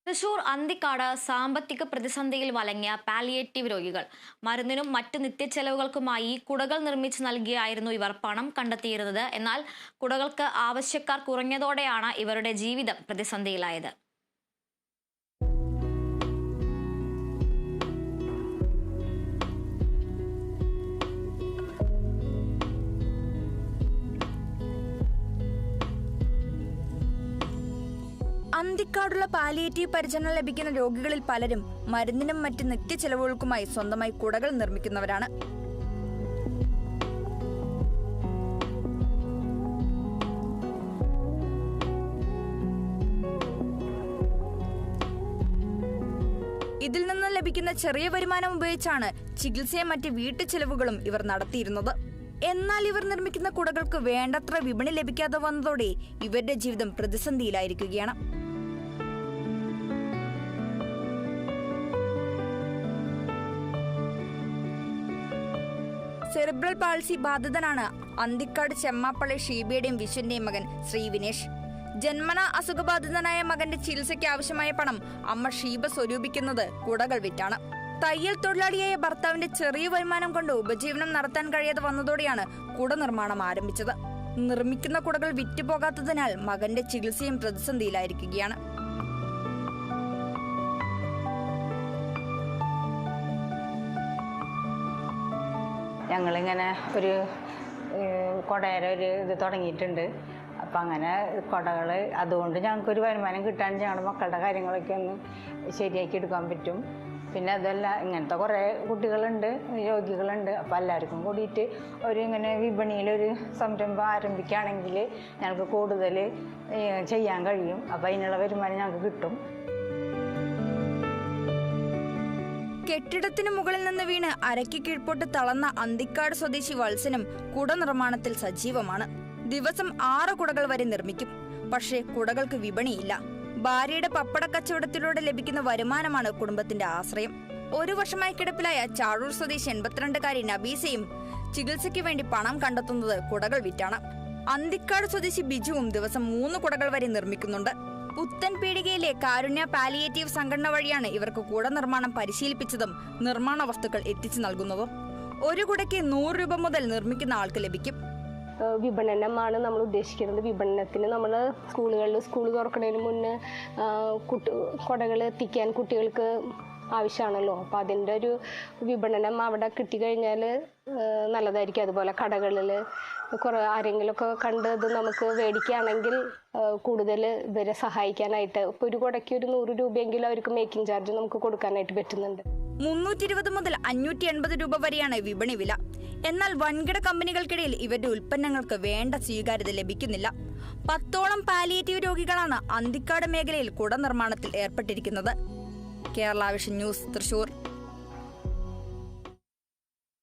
തൃശൂർ അന്തിക്കാട് സാമ്പത്തിക പ്രതിസന്ധിയിൽ വലങ്ങിയ പാലിയേറ്റീവ് രോഗികൾ മരുന്നിനും മറ്റ് നിത്യച്ചെലവുകൾക്കുമായി കുടകൾ നിർമ്മിച്ച് നൽകിയായിരുന്നു ഇവർ പണം കണ്ടെത്തിയിരുന്നത്. എന്നാൽ കുടകൾക്ക് ആവശ്യക്കാർ കുറഞ്ഞതോടെയാണ് ഇവരുടെ ജീവിതം പ്രതിസന്ധിയിലായത്. അന്തിക്കാടുള്ള പാലിയേറ്റീവ് പരിചരണം ലഭിക്കുന്ന രോഗികളിൽ പലരും മരുന്നിനും മറ്റ് നിത്യച്ചെലവുകൾക്കുമായി സ്വന്തമായി കുടകൾ നിർമ്മിക്കുന്നവരാണ്. ഇതിൽ നിന്ന് ലഭിക്കുന്ന ചെറിയ വരുമാനം ഉപയോഗിച്ചാണ് ചികിത്സയും മറ്റ് വീട്ടുചെലവുകളും ഇവർ നടത്തിയിരുന്നത്. എന്നാൽ ഇവർ നിർമ്മിക്കുന്ന കുടകൾക്ക് വേണ്ടത്ര വിപണി ലഭിക്കാതെ വന്നതോടെ ഇവരുടെ ജീവിതം പ്രതിസന്ധിയിലായിരിക്കുകയാണ്. സെറിബ്രൽ പാൾസി ബാധിതനാണ് അന്തിക്കാട് ചെമ്മാപ്പള്ളി ഷീബയുടെയും വിശ്വന്റെയും മകൻ ശ്രീ വിനേഷ്. ജന്മന അസുഖബാധിതനായ മകന്റെ ചികിത്സയ്ക്ക് ആവശ്യമായ പണം അമ്മ ഷീബ സ്വരൂപിക്കുന്നത് കുടകൾ വിറ്റാണ്. തയ്യൽ തൊഴിലാളിയായ ഭർത്താവിന്റെ ചെറിയ വരുമാനം കൊണ്ട് ഉപജീവനം നടത്താൻ കഴിയാതെ വന്നതോടെയാണ് കുട നിർമ്മാണം ആരംഭിച്ചത്. നിർമ്മിക്കുന്ന കുടകൾ വിറ്റുപോകാത്തതിനാൽ മകന്റെ ചികിത്സയും പ്രതിസന്ധിയിലായിരിക്കുകയാണ്. ഞങ്ങളിങ്ങനെ ഒരു കുടയുടെ ഇത് തുടങ്ങിയിട്ടുണ്ട്. അപ്പം അങ്ങനെ കുടകൾ അതുകൊണ്ട് ഞങ്ങൾക്കൊരു വരുമാനം കിട്ടാൻ ഞങ്ങളുടെ മക്കളുടെ കാര്യങ്ങളൊക്കെ ഒന്ന് ശരിയാക്കി എടുക്കാൻ പറ്റും. പിന്നെ അതല്ല, ഇങ്ങനത്തെ കുറേ കുട്ടികളുണ്ട്, രോഗികളുണ്ട്. അപ്പോൾ എല്ലാവർക്കും കൂടിയിട്ട് ഇങ്ങനെ വിപണിയിലൊരു സംരംഭം ആരംഭിക്കുകയാണെങ്കിൽ ഞങ്ങൾക്ക് കൂടുതൽ ചെയ്യാൻ കഴിയും. അപ്പോൾ അതിനുള്ള വരുമാനം ഞങ്ങൾക്ക് കിട്ടും. കെട്ടിടത്തിനു മുകളിൽ നിന്ന് വീണ് അരയ്ക്ക് കീഴ്പോട്ട് തളർന്ന അന്തിക്കാട് സ്വദേശി വത്സനും കുട നിർമ്മാണത്തിൽ സജീവമാണ്. ദിവസം 6 കുടകൾ വരെ നിർമ്മിക്കും. പക്ഷേ കുടകൾക്ക് വിപണിയില്ല. ഭാര്യയുടെ പപ്പട കച്ചവടത്തിലൂടെ ലഭിക്കുന്ന വരുമാനമാണ് കുടുംബത്തിന്റെ ആശ്രയം. 1 വർഷമായി കിടപ്പിലായ ചാഴൂർ സ്വദേശി 82-കാരി നബീസയും ചികിത്സയ്ക്ക് വേണ്ടി പണം കണ്ടെത്തുന്നത് കുടകൾ വിറ്റാണ്. അന്തിക്കാട് സ്വദേശി ബിജുവും ദിവസം 3 കുടകൾ വരെ നിർമ്മിക്കുന്നുണ്ട്. പുത്തൻ പീടികയിലെ കാരുണ്യ പാലിയേറ്റീവ് സംഘടന വഴിയാണ് ഇവർക്ക് കുട നിർമ്മാണം പരിശീലിപ്പിച്ചതും നിർമ്മാണ വസ്തുക്കൾ എത്തിച്ചു നൽകുന്നതും. ഒരു കുടയ്ക്ക് 100 രൂപ മുതൽ നിർമ്മിക്കുന്ന ആൾക്ക് ലഭിക്കും. വിപണനമാണ് നമ്മൾ ഉദ്ദേശിക്കുന്നത്. വിപണനത്തിന് നമ്മൾ സ്കൂൾ തുറക്കുന്നതിന് മുന്നേ കുടകൾ എത്തിക്കാൻ കുട്ടികൾക്ക് ആവശ്യമാണല്ലോ. അപ്പോൾ അതിൻ്റെ ഒരു വിപണനം അവിടെ കിട്ടിക്കഴിഞ്ഞാൽ നല്ലതായിരിക്കും. അതുപോലെ കടകളിൽ ആരെങ്കിലുമൊക്കെ കണ്ട് ഇത് നമുക്ക് മേടിക്കുകയാണെങ്കിൽ കൂടുതൽ ഇവരെ സഹായിക്കാനായിട്ട് ഇപ്പോൾ ഒരു കുടയ്ക്ക് ഒരു 100 രൂപയെങ്കിലും അവർക്ക് മേക്കിംഗ് ചാർജ് നമുക്ക് കൊടുക്കാനായിട്ട് പറ്റുന്നുണ്ട്. 320 മുതൽ 580 രൂപ വരെയാണ് വിപണി വില. എന്നാൽ വൻകിട കമ്പനികൾക്കിടയിൽ ഇവരുടെ ഉൽപ്പന്നങ്ങൾക്ക് വേണ്ട സ്വീകാര്യത ലഭിക്കുന്നില്ല. 10ഓളം പാലിയേറ്റീവ് രോഗികളാണ് അന്തിക്കാട് മേഖലയിൽ കുട നിർമ്മാണത്തിൽ ഏർപ്പെട്ടിരിക്കുന്നത്. Kerala vision news, Thrissur.